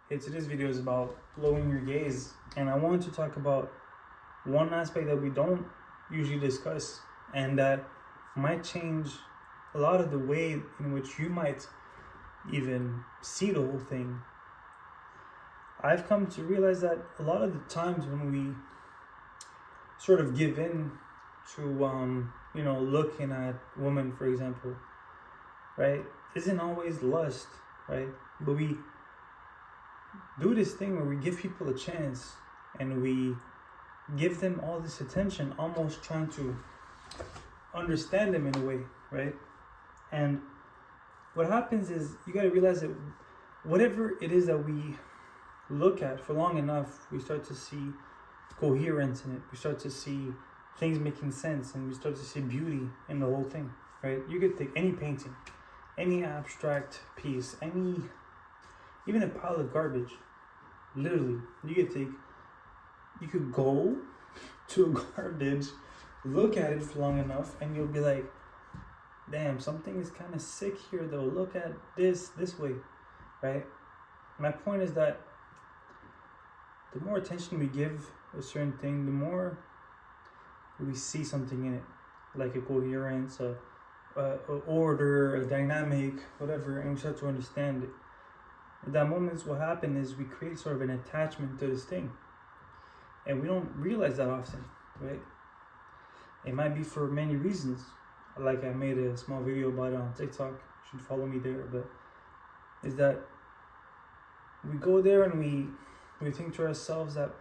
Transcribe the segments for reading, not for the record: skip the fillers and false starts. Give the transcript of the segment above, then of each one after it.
Hey, today's video is about lowering your gaze, and I wanted to talk about one aspect that we don't usually discuss, and that might change a lot of the way in which you might even see the whole thing. I've come to realize that a lot of the times when we sort of give in to looking at women, for example, right, isn't always lust, right? But we do this thing where we give people a chance and we give them all this attention, almost trying to understand them in a way, right? And what happens is you got to realize that whatever it is that we look at for long enough, we start to see coherence in it. We start to see things making sense, and we start to see beauty in the whole thing, right? You could take any painting, any abstract piece, even a pile of garbage. Literally, you could go to a garbage, look at it for long enough, and you'll be like, damn, something is kind of sick here though. Look at this way, right? My point is that the more attention we give a certain thing, the more we see something in it, like a coherence, a order, a dynamic, whatever, and we start to understand it. At that moment, what happens is we create sort of an attachment to this thing, and we don't realize that often, right? It might be for many reasons. Like I made a small video about it on TikTok. You should follow me there. But is that we go there and we think to ourselves that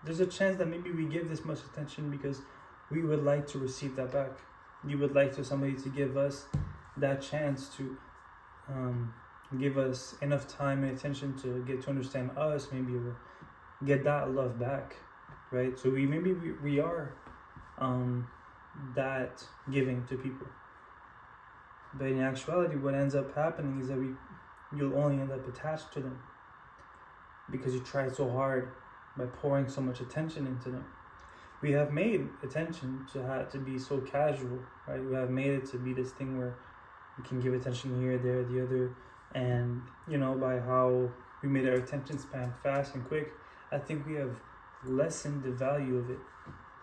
there's a chance that maybe we give this much attention because we would like to receive that back. You would like somebody to give us that chance to give us enough time and attention to get to understand us, maybe, or get that love back, right? So we are that giving to people, but in actuality, what ends up happening is that you'll only end up attached to them because you tried so hard by pouring so much attention into them. We have made attention to be so casual, right? We have made it to be this thing where we can give attention here, there, the other, and by how we made our attention span fast and quick, I think we have lessened the value of it.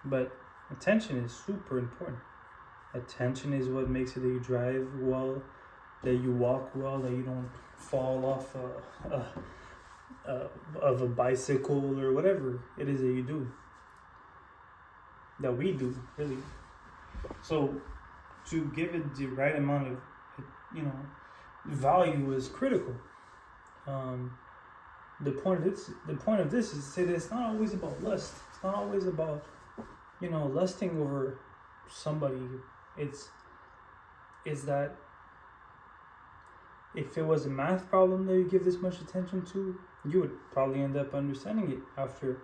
But attention is super important. Attention is what makes it that you drive well, that you walk well, that you don't fall off of a bicycle or whatever it is that you do, that we do, really. So to give it the right amount of value is critical. The point of this is to say that it's not always about lust. It's not always about lusting over somebody. It's that if it was a math problem that you give this much attention to, you would probably end up understanding it after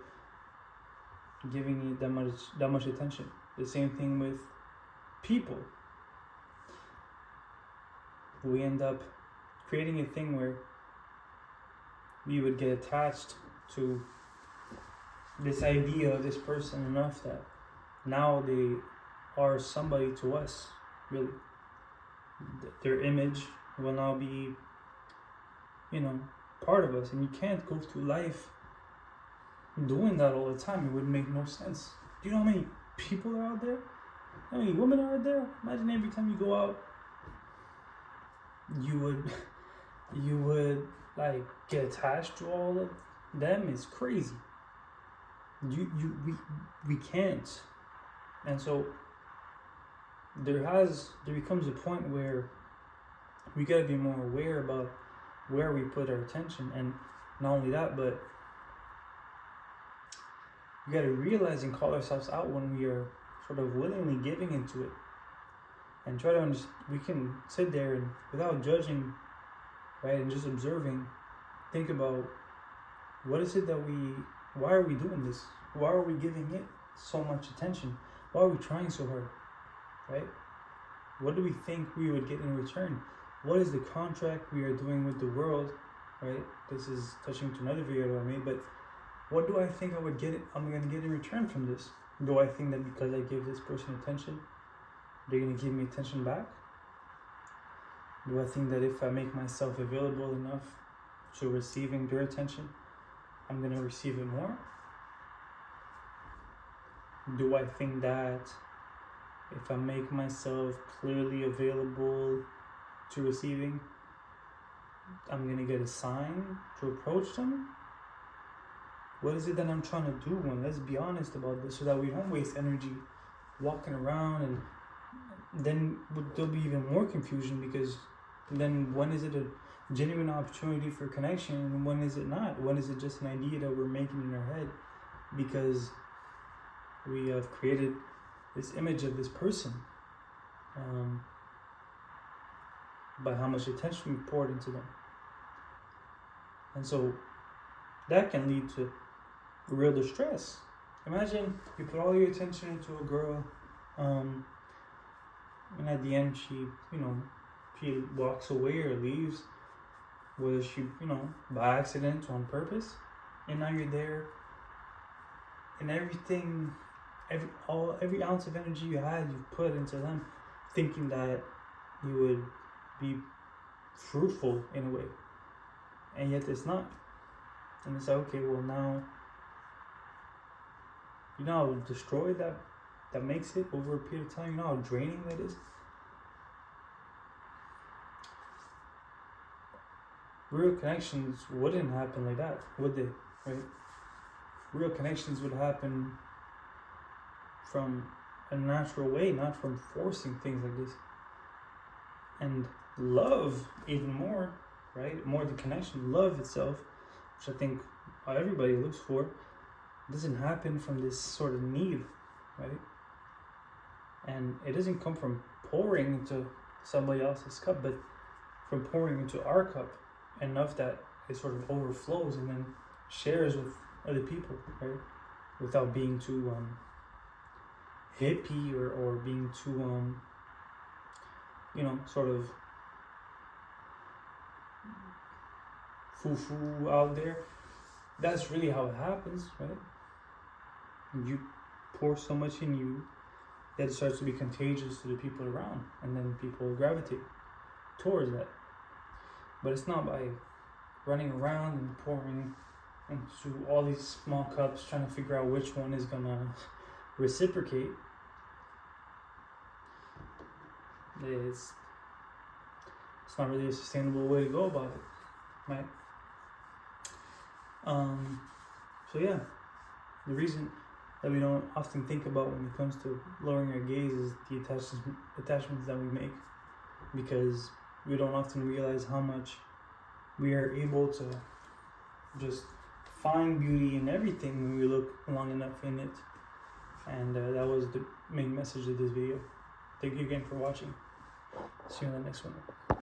giving it that much attention. The same thing with people. We end up creating a thing where we would get attached to this idea of this person enough that now they are somebody to us, really. Their image will now be, part of us, and you can't go through life doing that all the time. It would make no sense. Do you know how many people are out there? How many women are out there? Imagine every time you go out, you would like get attached to all of them. It's crazy. We can't. And so there becomes a point where we gotta be more aware about where we put our attention, and not only that, but we gotta realize and call ourselves out when we are sort of willingly giving into it, and try to we can sit there and without judging, right, and just observing, think about what is it that why are we doing this? Why are we giving it so much attention? Why are we trying so hard, right? What do we think we would get in return? What is the contract we are doing with the world, right? This is touching to another video that I made, but what do I think I'm going to get in return from this? Do I think that because I give this person attention, they're going to give me attention back? Do I think that if I make myself available enough to receiving their attention, I'm gonna receive it more? Do I think that if I make myself clearly available to receiving, I'm gonna get a sign to approach them? What is it that I'm trying to do? And let's be honest about this so that we don't waste energy walking around, and then there'll be even more confusion, because then when is it a genuine opportunity for connection and when is it not? When is it just an idea that we're making in our head because we have created this image of this person by how much attention we poured into them? And so that can lead to real distress. Imagine you put all your attention into a girl, and at the end she walks away or leaves, whether she, by accident or on purpose, and now you're there, and everything, every ounce of energy you had, you put into them, thinking that you would be fruitful in a way, and yet it's not. And it's like, okay, well, now, you know how destroyed that makes it over a period of time? You know how draining that is? Real connections wouldn't happen like that, would they? Right? Real connections would happen from a natural way, not from forcing things like this. And love, even more, right? More than connection, love itself, which I think everybody looks for, doesn't happen from this sort of need, right? And it doesn't come from pouring into somebody else's cup, but from pouring into our cup enough that it sort of overflows and then shares with other people, right? Without being too hippie or being too sort of foo-foo out there. That's really how it happens, right? You pour so much in you that it starts to be contagious to the people around, and then people gravitate towards that. But it's not by running around and pouring into all these small cups trying to figure out which one is gonna reciprocate. It's not really a sustainable way to go about it, right? So yeah, the reason that we don't often think about when it comes to lowering our gaze is the attachments that we make, because we don't often realize how much we are able to just find beauty in everything when we look long enough in it. And that was the main message of this video. Thank you again for watching. See you in the next one.